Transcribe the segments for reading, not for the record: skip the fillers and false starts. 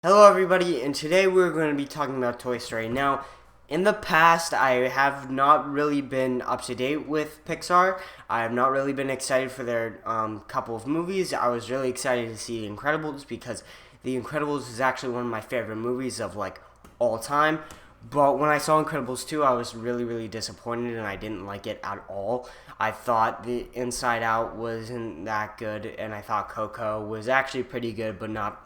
Hello everybody, and today we're going to be talking about Toy Story. Now, in the past, I have not really been up to date with Pixar. I have not really been excited for their couple of movies. I was really excited to see The Incredibles because The Incredibles is actually one of my favorite movies of all time. But when I saw Incredibles 2, I was really disappointed and I didn't like it at all. I thought the Inside Out wasn't that good, and I thought Coco was actually pretty good, but not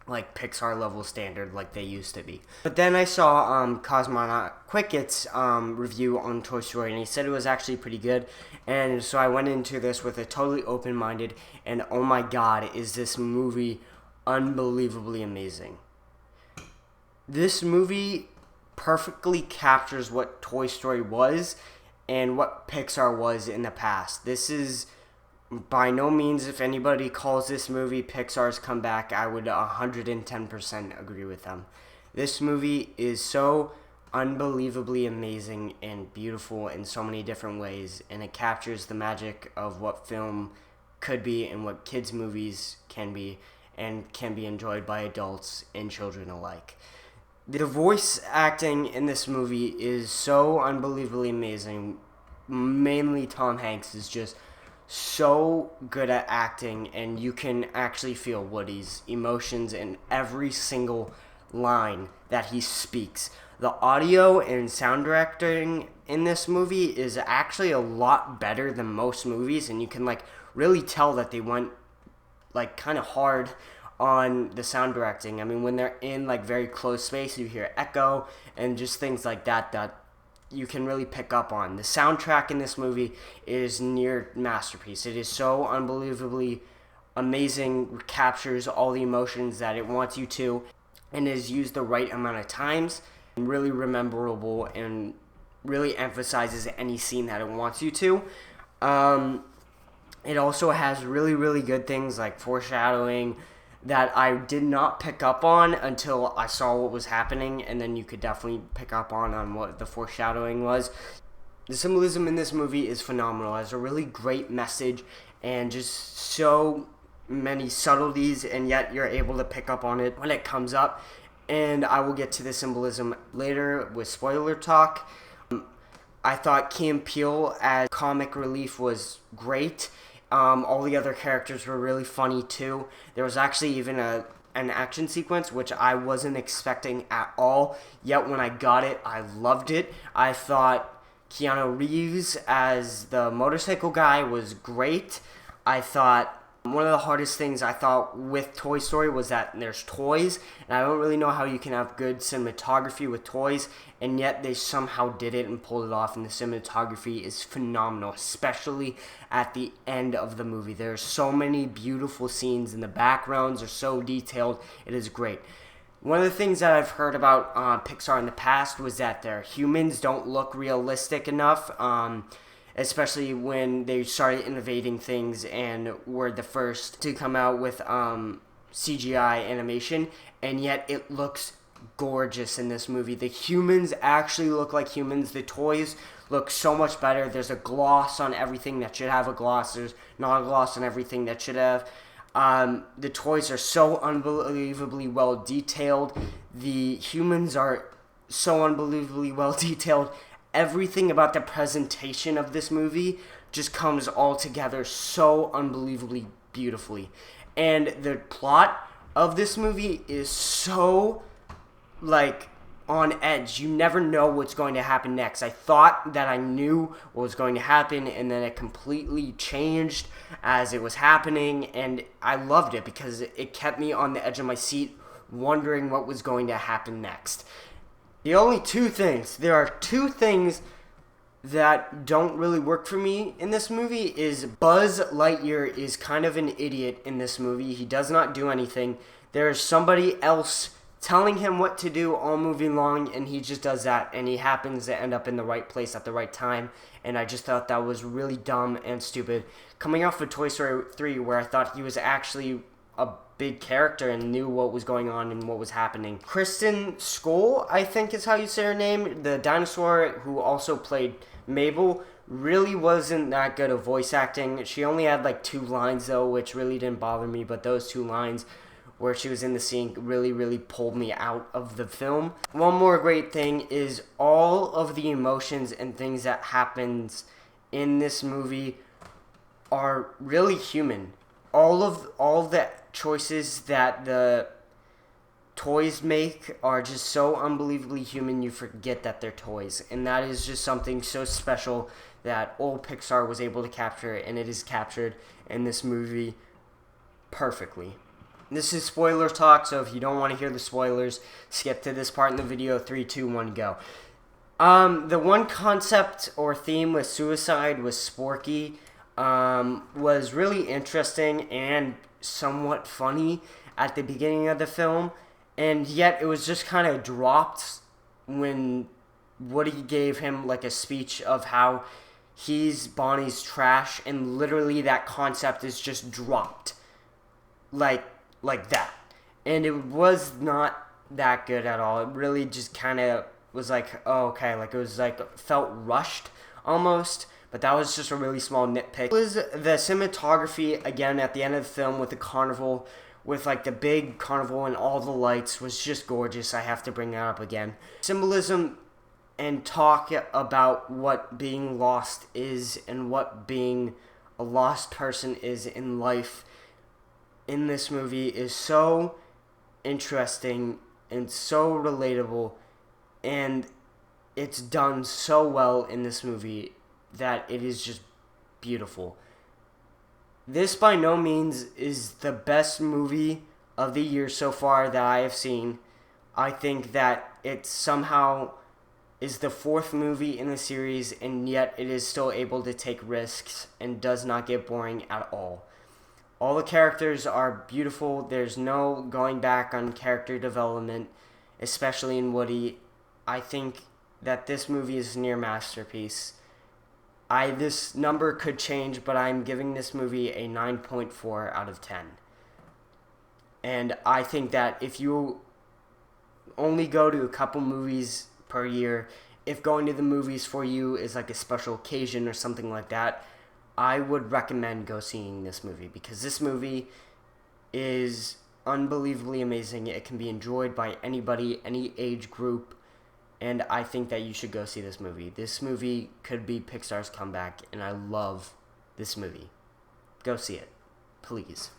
like Pixar level standard like they used to be. But then I saw Cosmonaut Quickett's review on Toy Story, and he said it was actually pretty good. And so I went into this with a totally open-minded, and oh my god, is this movie unbelievably amazing. This movie perfectly captures what Toy Story was and what Pixar was in the past. This is by no means, if anybody calls this movie Pixar's comeback, I would 110% agree with them. This movie is so unbelievably amazing and beautiful in so many different ways, and it captures the magic of what film could be and what kids' movies can be, and can be enjoyed by adults and children alike. The voice acting in this movie is so unbelievably amazing. Mainly Tom Hanks is just so good at acting, and you can actually feel Woody's emotions in every single line that he speaks. The audio and sound directing in this movie is actually a lot better than most movies, and you can really tell that they went kind of hard on the sound directing. I mean, when they're in very close space, you hear echo and just things like that you can really pick up on. The soundtrack in this movie is near masterpiece. It is so unbelievably amazing, captures all the emotions that it wants you to, and is used the right amount of times, and really memorable, and really emphasizes any scene that it wants you to. It also has really good things like foreshadowing that I did not pick up on until I saw what was happening, and then you could definitely pick up on what the foreshadowing was. The symbolism in this movie is phenomenal. It has a really great message and just so many subtleties, and yet you're able to pick up on it when it comes up. And I will get to the symbolism later with spoiler talk. I thought Key and Peele as comic relief was great. All the other characters were really funny too. There was actually even an action sequence which I wasn't expecting at all, yet when I got it, I loved it. I thought Keanu Reeves as the motorcycle guy was great. I thought one of the hardest things I thought with Toy Story was that there's toys, and I don't really know how you can have good cinematography with toys, and yet they somehow did it and pulled it off, and the cinematography is phenomenal, especially at the end of the movie. There's so many beautiful scenes, and the backgrounds are so detailed. It is great. One of the things that I've heard about Pixar in the past was that their humans don't look realistic enough, especially when they started innovating things and were the first to come out with CGI animation, and yet it looks gorgeous in this movie. The humans actually look like humans. The toys look so much better. There's a gloss on everything that should have a gloss. There's not a gloss on everything that should have. The toys are so unbelievably well detailed. The humans are so unbelievably well detailed. Everything about the presentation of this movie just comes all together so unbelievably beautifully. And the plot of this movie is so, on edge. You never know what's going to happen next. I thought that I knew what was going to happen, and then it completely changed as it was happening, and I loved it because it kept me on the edge of my seat wondering what was going to happen next. There are two things that don't really work for me in this movie. Is Buzz Lightyear is kind of an idiot in this movie. He does not do anything. There's somebody else telling him what to do all movie long, and he just does that, and he happens to end up in the right place at the right time, and I just thought that was really dumb and stupid. Coming off of Toy Story 3, where I thought he was actually a big character and knew what was going on and what was happening. Kristen Skoll, I think is how you say her name, the dinosaur who also played Mabel, really wasn't that good at voice acting. She only had 2 lines though, which really didn't bother me, but those 2 lines where she was in the scene really, really pulled me out of the film. One more great thing is all of the emotions and things that happens in this movie are really human. All the choices that the toys make are just so unbelievably human, you forget that they're toys. And that is just something so special that old Pixar was able to capture, and it is captured in this movie perfectly. This is spoiler talk, so if you don't want to hear the spoilers, skip to this part in the video. 3, 2, 1, go. The one concept or theme with suicide with Sporky was really interesting and somewhat funny at the beginning of the film, and yet it was just kind of dropped when Woody gave him like a speech of how he's Bonnie's trash, and literally that concept is just dropped like that. And it was not that good at all. It really just kind of was like, oh, okay, like it was like felt rushed almost, but that was just a really small nitpick. It was the cinematography again at the end of the film with the carnival, with like the big carnival and all the lights, was just gorgeous. I have to bring that up again. Symbolism and talk about what being lost is and what being a lost person is in life in this movie is so interesting and so relatable, and it's done so well in this movie that it is just beautiful. This by no means is the best movie of the year so far that I have seen. I think that it somehow is the 4th movie in the series, and yet it is still able to take risks and does not get boring at all. All the characters are beautiful. There's no going back on character development, especially in Woody. I think that this movie is a near masterpiece. This number could change, but I'm giving this movie a 9.4 out of 10. And I think that if you only go to a couple movies per year, if going to the movies for you is like a special occasion or something like that, I would recommend go seeing this movie, because this movie is unbelievably amazing. It can be enjoyed by anybody, any age group, and I think that you should go see this movie. This movie could be Pixar's comeback, and I love this movie. Go see it, please.